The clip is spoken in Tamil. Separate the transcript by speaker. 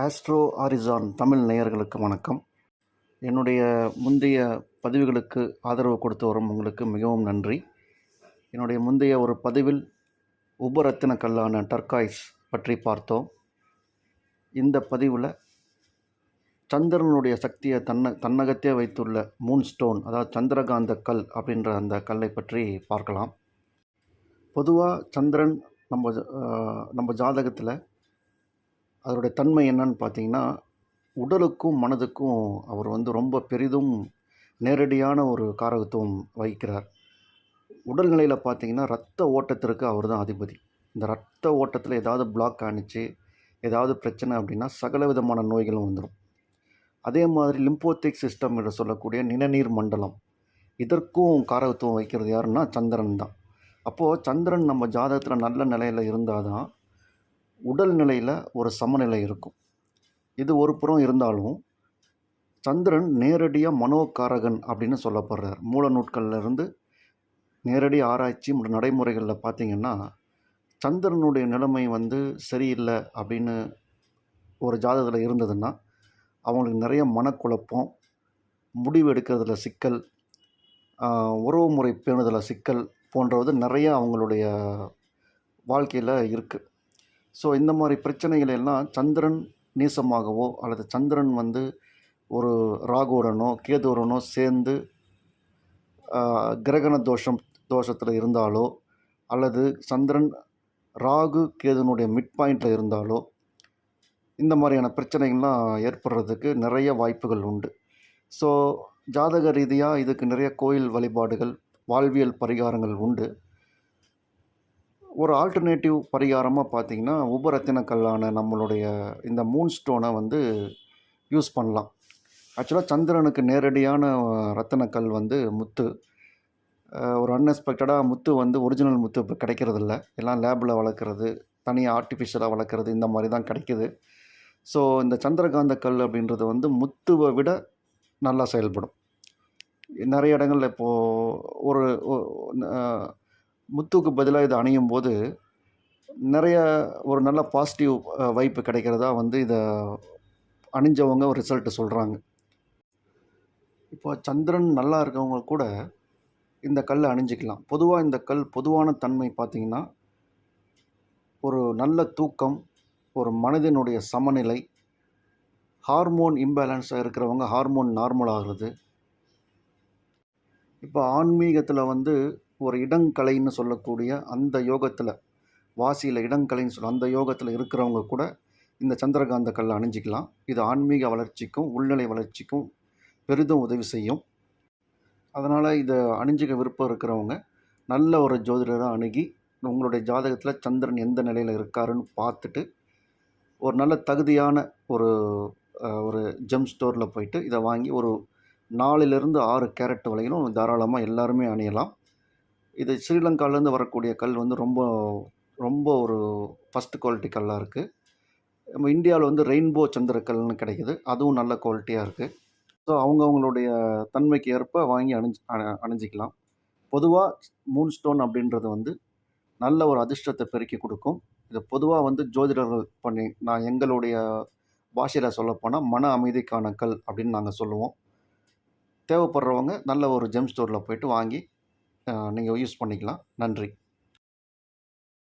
Speaker 1: ஆஸ்ட்ரோ ஆரிசான் தமிழ் நேயர்களுக்கு வணக்கம். என்னுடைய முந்தைய பதிவுகளுக்கு ஆதரவு கொடுத்து வரும் உங்களுக்கு மிகவும் நன்றி. என்னுடைய முந்தைய ஒரு பதிவில் உபரத்தின கல்லான டர்காய்ஸ் பற்றி பார்த்தோம். இந்த பதிவில் சந்திரனுடைய சக்தியை தன்னகத்தே வைத்துள்ள மூன் ஸ்டோன், அதாவது சந்திரகாந்த கல் அப்படின்ற அந்த கல்லை பற்றி பார்க்கலாம். பொதுவாக சந்திரன் நம்ம ஜாதகத்தில் அதோடைய தன்மை என்னன்னு பார்த்தீங்கன்னா, உடலுக்கும் மனதுக்கும் அவர் ரொம்ப பெரிதும் நேரடியான ஒரு காரகத்துவம் வகிக்கிறார். உடல்நிலையில் பார்த்தீங்கன்னா, இரத்த ஓட்டத்திற்கு அவர் தான் அதிபதி. இந்த இரத்த ஓட்டத்தில் ஏதாவது பிளாக் ஆணிச்சு, ஏதாவது பிரச்சனை அப்படின்னா சகல விதமான நோய்களும் வந்துடும். அதே மாதிரி லிம்போத்திக் சிஸ்டம் என்று சொல்லக்கூடிய நிணநீர் மண்டலம், இதற்கும் காரகத்துவம் வகிக்கிறது யாருன்னா சந்திரன் தான். அப்போது சந்திரன் நம்ம ஜாதகத்தில் நல்ல நிலையில் இருந்தால் தான் உடல் நிலையில் ஒரு சமநிலை இருக்கும். இது ஒரு புறம் இருந்தாலும் சந்திரன் நேரடியாக மனோகாரகன் அப்படின்னு சொல்லப்படுறார். மூல நூட்கள்லேருந்து நேரடி ஆராய்ச்சி மற்றும் நடைமுறைகளில் பார்த்திங்கன்னா, சந்திரனுடைய நிலைமை சரியில்லை அப்படின்னு ஒரு ஜாதகத்தில் இருந்ததுன்னா அவங்களுக்கு நிறைய மனக்குழப்பம், முடிவு எடுக்கிறதுல சிக்கல், உறவு முறை பேணுதலில் சிக்கல் போன்றது நிறைய அவங்களுடைய வாழ்க்கையில் இருக்குது. ஸோ இந்த மாதிரி பிரச்சனைகள் எல்லாம் சந்திரன் நீசமாகவோ அல்லது சந்திரன் ஒரு ராகுவுடனோ கேதுவுடனோ சேர்ந்து கிரகண தோஷத்தில் இருந்தாலோ அல்லது சந்திரன் ராகு கேதுனுடைய மிட் பாயிண்டில் இருந்தாலோ இந்த மாதிரியான பிரச்சனைகள்லாம் ஏற்படுறதுக்கு நிறைய வாய்ப்புகள் உண்டு. ஸோ ஜாதக ரீதியாக இதுக்கு நிறைய கோயில் வழிபாடுகள், வாழ்வியல் பரிகாரங்கள் உண்டு. ஒரு ஆல்டர்னேட்டிவ் பரிகாரமாக பார்த்திங்கன்னா, உபரத்தின கல்லான நம்மளுடைய இந்த மூன் ஸ்டோனை யூஸ் பண்ணலாம். ஆக்சுவலாக சந்திரனுக்கு நேரடியான ரத்தினக்கல் முத்து. ஒரு அன்எக்ஸ்பெக்டடாக முத்து ஒரிஜினல் முத்து இப்போ கிடைக்கிறதில்ல. எல்லாம் லேபில் வளர்க்குறது, தனியாக ஆர்டிஃபிஷியலாக வளர்க்குறது, இந்த மாதிரி தான் கிடைக்கிது. ஸோ இந்த சந்திரகாந்த கல் அப்படின்றது முத்துவை விட நல்லா செயல்படும். நிறைய இடங்களில் இப்போது ஒரு முத்துக்கு பதிலாக இதை அணியும் போது நிறைய ஒரு நல்ல பாசிட்டிவ் வைப்பு கிடைக்கிறதா இதை அணிஞ்சவங்க ஒரு ரிசல்ட்டு சொல்கிறாங்க. இப்போ சந்திரன் நல்லா இருக்கவங்க கூட இந்த கல்லை அணிஞ்சிக்கலாம். பொதுவாக இந்த கல் பொதுவான தன்மை பார்த்திங்கன்னா, ஒரு நல்ல தூக்கம், ஒரு மனதினுடைய சமநிலை, ஹார்மோன் இம்பேலன்ஸாக இருக்கிறவங்க ஹார்மோன் நார்மல் ஆகிறது. இப்போ ஆன்மீகத்தில் ஒரு இடங்கலைன்னு சொல்லக்கூடிய அந்த யோகத்தில், வாசியில் இடங்கலைன்னு சொல்ல அந்த யோகத்தில் இருக்கிறவங்க கூட இந்த சந்திரகாந்த கல்லை அணிஞ்சிக்கலாம். இது ஆன்மீக வளர்ச்சிக்கும் உள்நிலை வளர்ச்சிக்கும் பெரிதும் உதவி செய்யும். அதனால் இதை அணிஞ்சிக்க விருப்பம் இருக்கிறவங்க நல்ல ஒரு ஜோதிடராக அணுகி உங்களுடைய ஜாதகத்தில் சந்திரன் எந்த நிலையில் இருக்காருன்னு பார்த்துட்டு ஒரு நல்ல தகுதியான ஒரு ஜெம் ஸ்டோரில் போயிட்டு இதை வாங்கி ஒரு 4லிருந்து 6 கேரட் வரையிலும் தாராளமாக எல்லாருமே அணியலாம். இது ஸ்ரீலங்காவிலேருந்து வரக்கூடிய கல் ரொம்ப ரொம்ப ஒரு ஃபஸ்ட்டு குவாலிட்டி கல்லாக இருக்குது. நம்ம இந்தியாவில் ரெயின்போ சந்திரக்கல்னு கிடைக்குது, அதுவும் நல்ல குவாலிட்டியாக இருக்குது. ஸோ அவங்கவுங்களுடைய தன்மைக்கு ஏற்ப வாங்கி அணிஞ்சிக்கலாம். பொதுவாக மூன் ஸ்டோன் அப்படின்றது நல்ல ஒரு அதிர்ஷ்டத்தை பெருக்கி கொடுக்கும். இது பொதுவாக ஜோதிடர்கள் நான் எங்களுடைய பாஷையில் சொல்லப்போனால் மன அமைதிக்கான கல் அப்படின்னு நாங்கள் சொல்லுவோம். தேவைப்படுறவங்க நல்ல ஒரு ஜெம் ஸ்டோரில் போய்ட்டு வாங்கி நீங்கள் யூஸ் பண்ணிக்கலாம். நன்றி.